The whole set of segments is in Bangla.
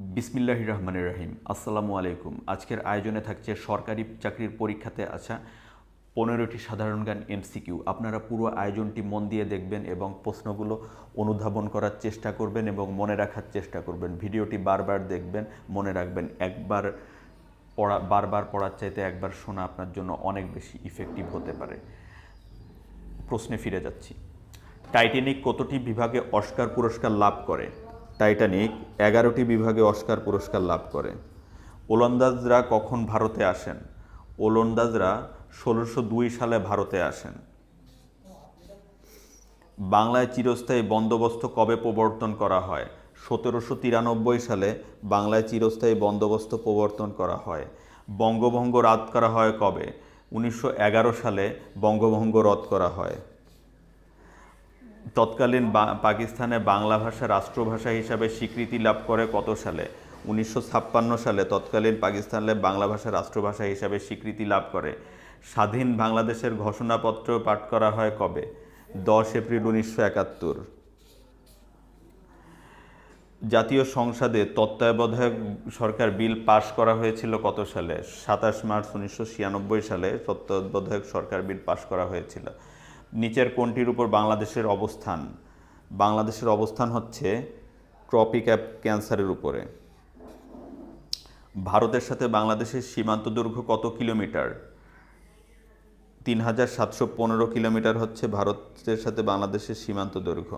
বিসমিল্লাহির রহমানির রহিম। আসসালামু আলাইকুম। আজকের আয়োজনে থাকছে সরকারি চাকরির পরীক্ষাতে আসা 15টি সাধারণ জ্ঞান এমসিকিউ। আপনারা পুরো আয়োজনটি মন দিয়ে দেখবেন এবং প্রশ্নগুলো অনুধাবন করার চেষ্টা করবেন এবং মনে রাখার চেষ্টা করবেন। ভিডিওটি বারবার দেখবেন, মনে রাখবেন। বারবার পড়ার চাইতে একবার শোনা আপনার জন্য অনেক বেশি ইফেক্টিভ হতে পারে। প্রশ্নে ফিরে যাচ্ছি। টাইটানিক কতটি বিভাগে অস্কার পুরস্কার লাভ করে? টাইটানিক 11টি বিভাগে অস্কার পুরস্কার লাভ করে। ওলন্দাজরা কখন ভারতে আসেন? ওলন্দাজরা 1602 সালে ভারতে আসেন। বাংলায় চিরস্থায়ী বন্দোবস্ত কবে প্রবর্তন করা হয়? 1793 সালে বাংলায় চিরস্থায়ী বন্দোবস্ত প্রবর্তন করা হয়। বঙ্গভঙ্গ রদ করা হয় কবে? 1911 সালে বঙ্গভঙ্গ রদ করা হয়। তৎকালীন পাকিস্তানে বাংলা ভাষা রাষ্ট্রভাষা হিসাবে স্বীকৃতি লাভ করে কত সালে? 1956 সালে তৎকালীন পাকিস্তানে বাংলা ভাষা রাষ্ট্রভাষা হিসাবে স্বীকৃতি লাভ করে। স্বাধীন বাংলাদেশের ঘোষণাপত্র পাঠ করা হয় কবে? 10 এপ্রিল 1971। জাতীয় সংসদে তত্ত্বাবধায়ক সরকার বিল পাশ করা হয়েছিল কত সালে? 27 মার্চ 1996 সালে তত্ত্বাবধায়ক সরকার বিল পাশ করা হয়েছিল। নিচের কোনটির উপর বাংলাদেশের অবস্থান? বাংলাদেশের অবস্থান হচ্ছে ট্রপিক ক্যান্সারের উপরে। ভারতের সাথে বাংলাদেশের সীমান্ত দৈর্ঘ্য কত কিলোমিটার? 3715 কিলোমিটার হচ্ছে ভারতের সাথে বাংলাদেশের সীমান্ত দৈর্ঘ্য।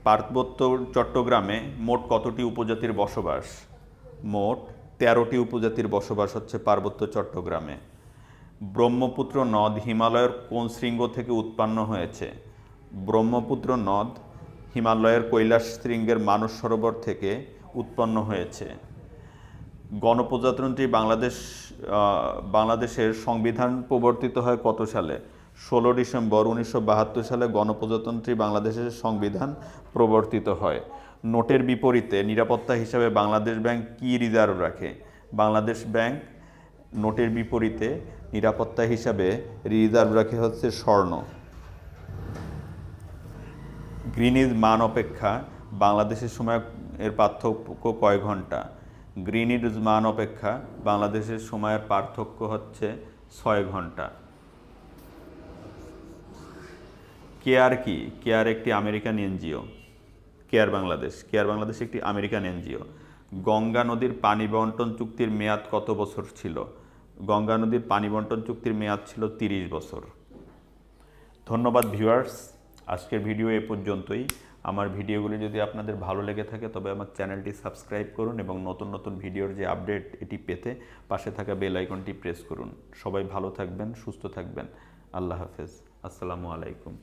পার্বত্য চট্টগ্রামে মোট কতটি উপজাতির বসবাস? মোট 13টি উপজাতির বসবাস হচ্ছে পার্বত্য চট্টগ্রামে। ব্রহ্মপুত্র নদ হিমালয়ের কোন শৃঙ্গ থেকে উৎপন্ন হয়েছে? ব্রহ্মপুত্র নদ হিমালয়ের কৈলাস শৃঙ্গের মানস সরোবর থেকে উৎপন্ন হয়েছে। গণপ্রজাতন্ত্রী বাংলাদেশের সংবিধান প্রবর্তিত হয় কত সালে? 16 ডিসেম্বর 1972 সালে গণপ্রজাতন্ত্রী বাংলাদেশের সংবিধান প্রবর্তিত হয়। নোটের বিপরীতে নিরাপত্তা হিসাবে বাংলাদেশ ব্যাংক কি রিজার্ভ রাখে? বাংলাদেশ ব্যাংক নোটের বিপরীতে নিরাপত্তা হিসাবে রিজার্ভ রাখে হচ্ছে স্বর্ণ। গ্রিনিজ মান অপেক্ষা বাংলাদেশের সময় এর পার্থক্য কয় ঘন্টা? গ্রিনিজ মান অপেক্ষা বাংলাদেশের সময়ের পার্থক্য হচ্ছে 6 ঘন্টা। কেয়ার কি? কেয়ার একটি আমেরিকান এনজিও। কেয়ার বাংলাদেশ একটি আমেরিকান এনজিও। গঙ্গা নদীর পানি বন্টন চুক্তির মেয়াদ কত বছর ছিল? গঙ্গা নদীর পানি বন্টন চুক্তির মেয়াদ ছিল 30 বছর। ধন্যবাদ ভিউয়ার্স, আজকের ভিডিও এ পর্যন্তই। আমার ভিডিওগুলি যদি আপনাদের ভালো লেগে থাকে তবে আমার চ্যানেলটি সাবস্ক্রাইব করুন এবং নতুন নতুন ভিডিওর যে আপডেট এটি পেতে পাশে থাকা বেল আইকনটি প্রেস করুন। সবাই ভালো থাকবেন, সুস্থ থাকবেন। আল্লাহ হাফেজ। আসসালামু আলাইকুম।